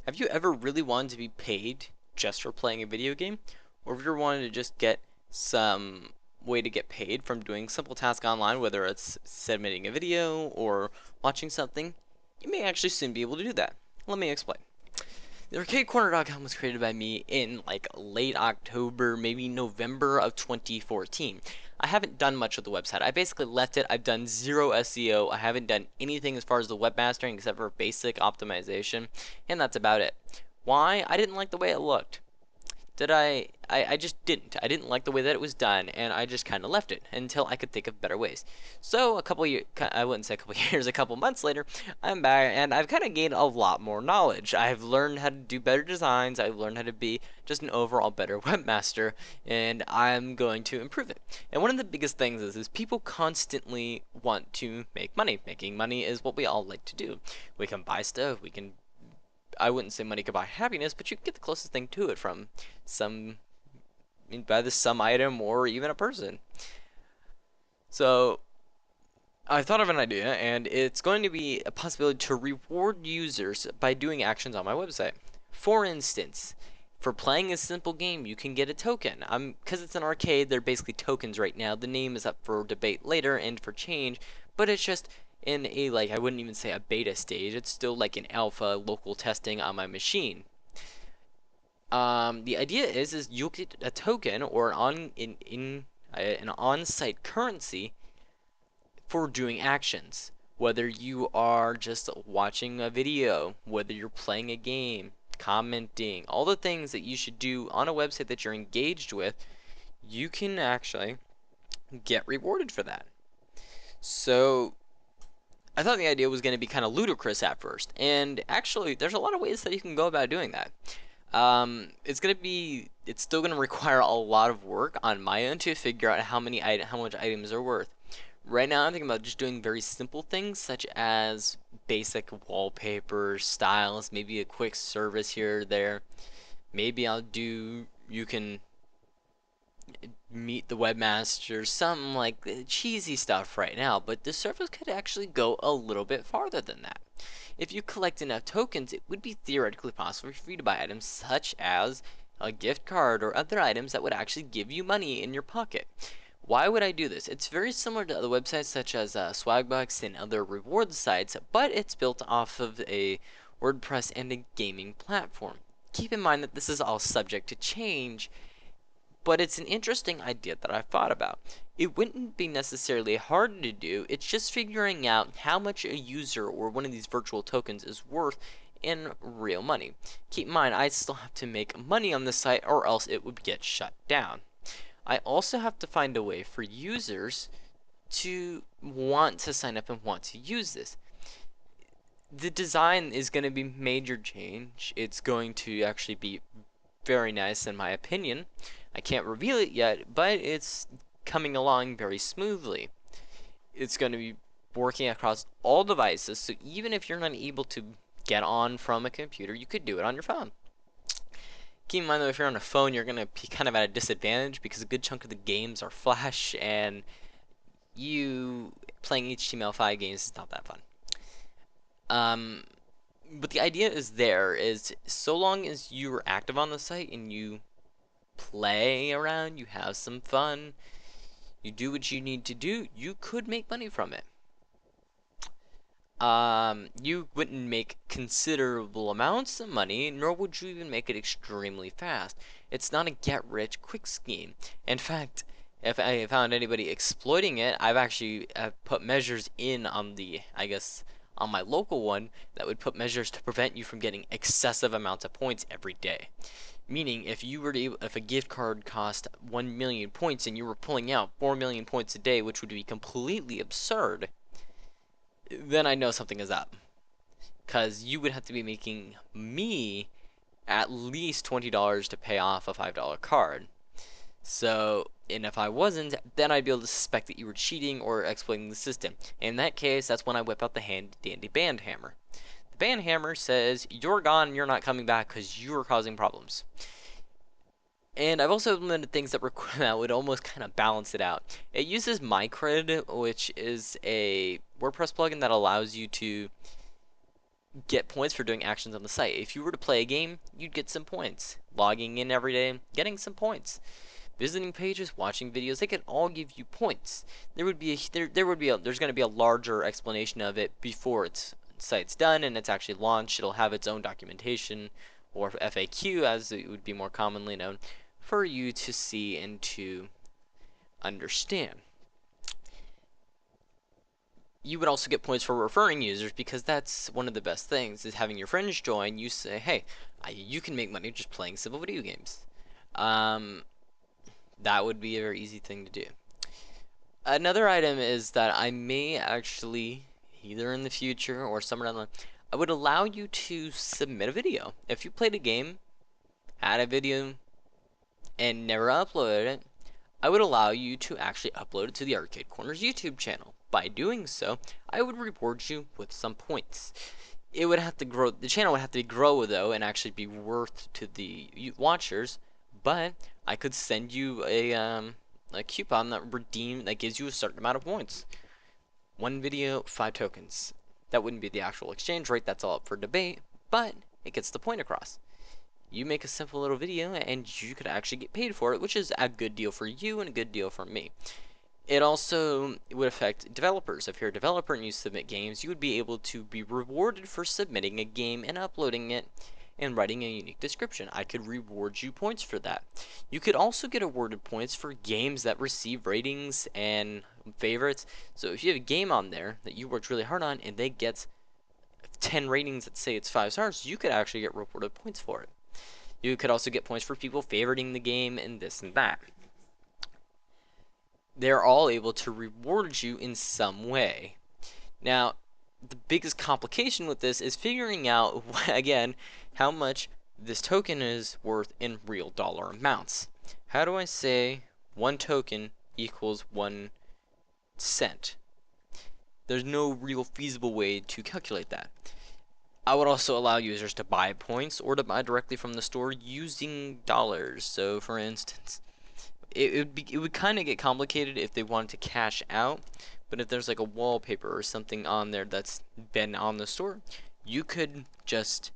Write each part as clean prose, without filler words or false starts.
Have you ever really wanted to be paid just for playing a video game? Or have you ever wanted to just get some way to get paid from doing simple tasks online, whether it's submitting a video or watching something? You may actually soon be able to do that. Let me explain. The ArcadeCorner.com was created by me in like late October, maybe November of 2014. I haven't done much with the website. I basically left it. I've done zero SEO. I haven't done anything as far as the webmastering except for basic optimization, and that's about it. Why? I didn't like the way it looked. Did I just didn't. I didn't like the way that it was done, and I just kind of left it until I could think of better ways. So a couple years, I wouldn't say a couple years, a couple months later, I'm back, and I've kind of gained a lot more knowledge. I've learned how to do better designs. I've learned how to be just an overall better webmaster, and I'm going to improve it. And one of the biggest things is people constantly want to make money. Making money is what we all like to do. We can buy stuff. We can I wouldn't say money could buy happiness, but you can get the closest thing to it from some by the some item or even a person. So I thought of an idea, and it's going to be a possibility to reward users by doing actions on my website. For instance, for playing a simple game, you can get a token. Because it's an arcade, they're basically tokens right now. The name is up for debate later and for change, but it's just in a like I wouldn't even say a beta stage. It's still like an alpha local testing on my machine. The idea is you'll get a token or an on-site currency for doing actions. Whether you are just watching a video, whether you're playing a game, commenting, all the things that you should do on a website that you're engaged with, you can actually get rewarded for that. So I thought the idea was going to be kind of ludicrous at first, and actually, there's a lot of ways that you can go about doing that. It's still gonna require a lot of work on my end to figure out how much items are worth. Right now, I'm thinking about just doing very simple things such as basic wallpaper styles, maybe a quick service here or there. Maybe you can meet the webmaster, something like cheesy stuff right now, but the service could actually go a little bit farther than that. If you collect enough tokens, it would be theoretically possible for you to buy items such as a gift card or other items that would actually give you money in your pocket. Why would I do this? It's very similar to other websites such as Swagbucks and other reward sites, but it's built off of a WordPress and a gaming platform. Keep in mind that this is all subject to change, but it's an interesting idea that I've thought about. It wouldn't be necessarily hard to do, it's just figuring out how much a user or one of these virtual tokens is worth in real money. Keep in mind, I still have to make money on the site or else it would get shut down. I also have to find a way for users to want to sign up and want to use this. The design is going to be major change. It's going to actually be very nice in my opinion. I can't reveal it yet, but it's coming along very smoothly. It's going to be working across all devices, so even if you're not able to get on from a computer, you could do it on your phone. Keep in mind though, if you're on a phone, you're going to be kind of at a disadvantage because a good chunk of the games are Flash, and you playing HTML5 games is not that fun. Um, but the idea is so long as you're active on the site and you play around, you have some fun, you do what you need to do, you could make money from it. You wouldn't make considerable amounts of money, nor would you even make it extremely fast. It's not a get-rich-quick scheme. In fact, if I found anybody exploiting it, I've actually put measures in on I guess, on my local one that would put measures to prevent you from getting excessive amounts of points every day. Meaning, if a gift card cost 1 million points and you were pulling out 4 million points a day, which would be completely absurd, then I know something is up. Because you would have to be making me at least $20 to pay off a $5 card. So, and if I wasn't, then I'd be able to suspect that you were cheating or exploiting the system. In that case, that's when I whip out the handy dandy band hammer. The band hammer says, you're gone, you're not coming back because you're causing problems. And I've also implemented things that would almost kind of balance it out. It uses MyCred, which is a WordPress plugin that allows you to get points for doing actions on the site. If you were to play a game, you'd get some points. Logging in every day, getting some points. Visiting pages, watching videos, they could all give you points. There's going to be a larger explanation of it before site's done and it's actually launched. It'll have its own documentation, or FAQ as it would be more commonly known, for you to see and to understand. You would also get points for referring users, because that's one of the best things, is having your friends join. You say, hey, you can make money just playing simple video games. Um, that would be a very easy thing to do. Another item is that I may actually, either in the future or somewhere down the line, I would allow you to submit a video. If you played a game, had a video, and never uploaded it, I would allow you to actually upload it to the Arcade Corners YouTube channel. By doing so, I would reward you with some points. It would have to grow, the channel would have to grow though, and actually be worth to the watchers, but I could send you a coupon that gives you a certain amount of points. One video, 5 tokens. That wouldn't be the actual exchange rate, that's all up for debate, but it gets the point across. You make a simple little video and you could actually get paid for it, which is a good deal for you and a good deal for me. It also would affect developers. If you're a developer and you submit games, you would be able to be rewarded for submitting a game and uploading it and writing a unique description. I could reward you points for that. You could also get awarded points for games that receive ratings and favorites. So if you have a game on there that you worked really hard on and they get 10 ratings that say it's 5 stars, you could actually get rewarded points for it. You could also get points for people favoriting the game and this and that. They're all able to reward you in some way. Now, the biggest complication with this is figuring out, again, how much this token is worth in real dollar amounts. How do I say 1 token equals 1 cent? There's no real feasible way to calculate that. I would also allow users to buy points or to buy directly from the store using dollars. So, for instance, it would kind of get complicated if they wanted to cash out, but if there's like a wallpaper or something on there that's been on the store, you could just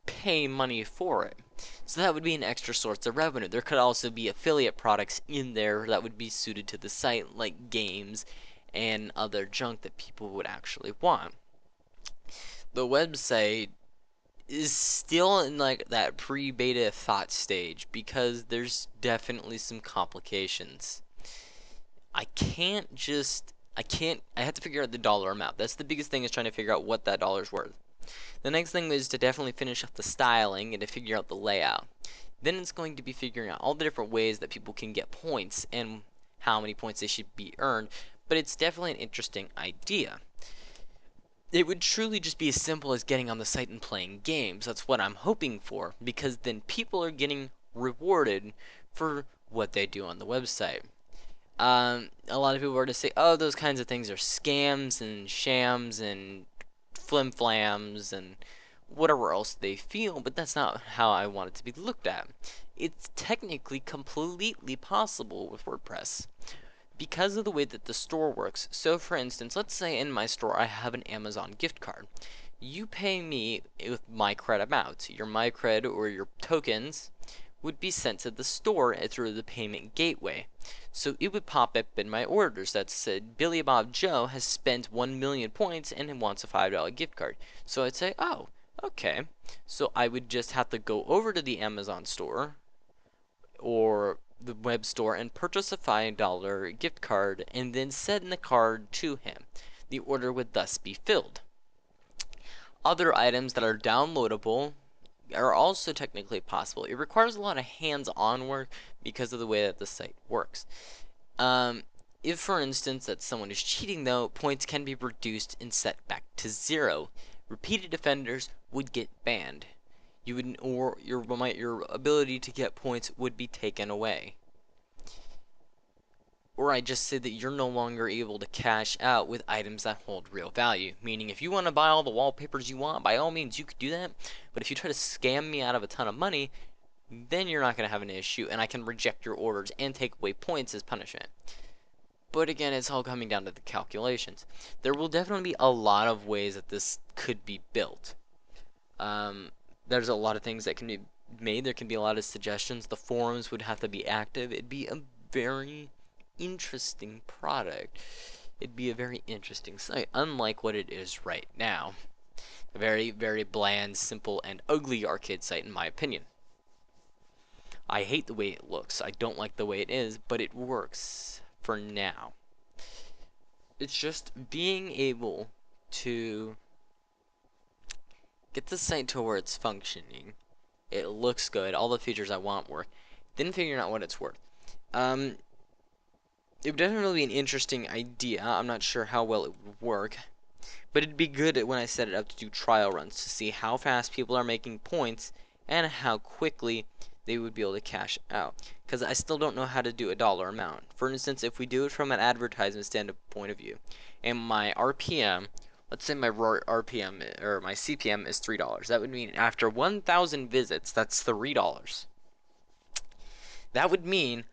pay money for it. So that would be an extra source of revenue. There could also be affiliate products in there that would be suited to the site, like games and other junk that people would actually want. The website is still in like that pre-beta thought stage because there's definitely some complications. I have to figure out the dollar amount. That's the biggest thing, is trying to figure out what that dollar's worth. The next thing is to definitely finish up the styling and to figure out the layout. Then it's going to be figuring out all the different ways that people can get points and how many points they should be earned, but it's definitely an interesting idea. It would truly just be as simple as getting on the site and playing games. That's what I'm hoping for, because then people are getting rewarded for what they do on the website. A lot of people were to say, oh, those kinds of things are scams and shams and flim-flams and whatever else they feel, but that's not how I want it to be looked at. It's technically completely possible with WordPress because of the way that the store works. So for instance, let's say in my store I have an Amazon gift card. You pay me with MyCred amount. Your MyCred or your tokens would be sent to the store through the payment gateway. So it would pop up in my orders that said Billy Bob Joe has spent 1 million points and wants a $5 gift card. So I'd say, oh, okay. So I would just have to go over to the Amazon store or the web store and purchase a $5 gift card and then send the card to him. The order would thus be filled. Other items that are downloadable are also technically possible. It requires a lot of hands-on work because of the way that the site works. Um, if, for instance, that someone is cheating, though, points can be reduced and set back to 0. Repeated offenders would get banned. You would, or your ability to get points would be taken away. Or I just said that you're no longer able to cash out with items that hold real value. Meaning, if you want to buy all the wallpapers you want, by all means, you could do that. But if you try to scam me out of a ton of money, then you're not going to have an issue, and I can reject your orders and take away points as punishment. But again, it's all coming down to the calculations. There will definitely be a lot of ways that this could be built. Um, there's a lot of things that can be made. There can be a lot of suggestions. The forums would have to be active. It'd be a very interesting product. It'd be a very interesting site, unlike what it is right now. A very, very bland, simple, and ugly arcade site, in my opinion. I hate the way it looks. I don't like the way it is, but it works for now. It's just being able to get the site to where it's functioning. It looks good. All the features I want work. Then figuring out what it's worth. It would definitely be an interesting idea. I'm not sure how well it would work. But it'd be good when I set it up to do trial runs to see how fast people are making points and how quickly they would be able to cash out. Because I still don't know how to do a dollar amount. For instance, if we do it from an advertisement standpoint of view, and my RPM, let's say my RPM or my CPM is $3. That would mean after 1,000 visits, that's $3. That would mean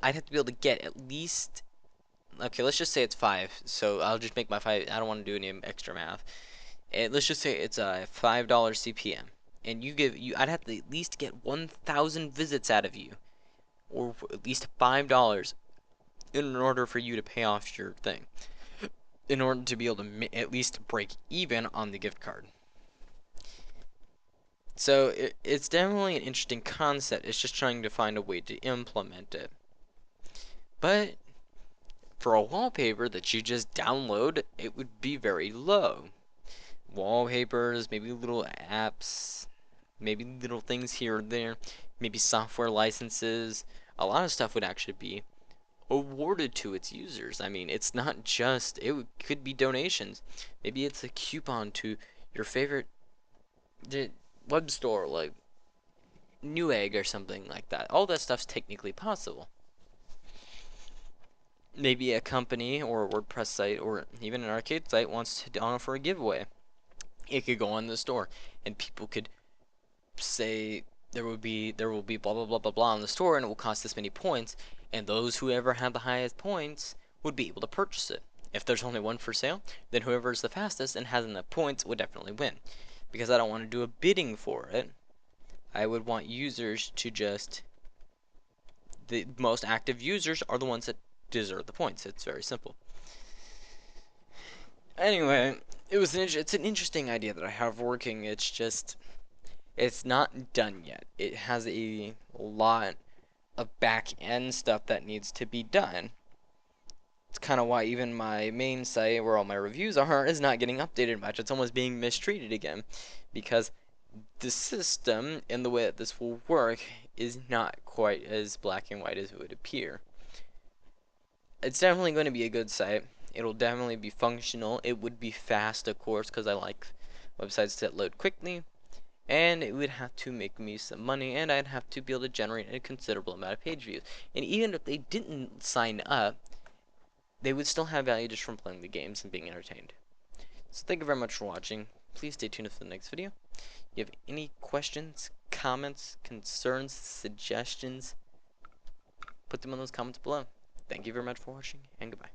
I'd have to be able to get at least, okay, let's just say it's 5. So I'll just make my 5. I don't want to do any extra math. And let's just say it's a $5 CPM, and I'd have to at least get 1,000 visits out of you, or at least $5 in order for you to pay off your thing, in order to be able to at least break even on the gift card. So it's definitely an interesting concept. It's just trying to find a way to implement it. But for a wallpaper that you just download, it would be very low. Wallpapers, maybe little apps, maybe little things here or there, maybe software licenses. A lot of stuff would actually be awarded to its users. I mean, it's not just, could be donations. Maybe it's a coupon to your favorite web store like Newegg or something like that. All that stuff's technically possible. Maybe a company or a WordPress site or even an arcade site wants to offer a giveaway. It could go on the store and people could say there will be blah blah blah blah blah in the store and it will cost this many points, and those whoever have the highest points would be able to purchase it. If there's only one for sale, then whoever's the fastest and has enough points would definitely win. Because I don't want to do a bidding for it, I would want users to just, the most active users are the ones that deserve the points. It's very simple. Anyway, it's an interesting idea that I have working. It's not done yet. It has a lot of back end stuff that needs to be done. It's kind of why even my main site, where all my reviews are, is not getting updated much. It's almost being mistreated again, because the system and the way that this will work is not quite as black and white as it would appear. It's definitely going to be a good site. It'll definitely be functional. It would be fast, of course, because I like websites that load quickly. And it would have to make me some money, and I'd have to be able to generate a considerable amount of page views. And even if they didn't sign up, they would still have value just from playing the games and being entertained. So thank you very much for watching. Please stay tuned for the next video. If you have any questions, comments, concerns, suggestions, put them in those comments below. Thank you very much for watching, and goodbye.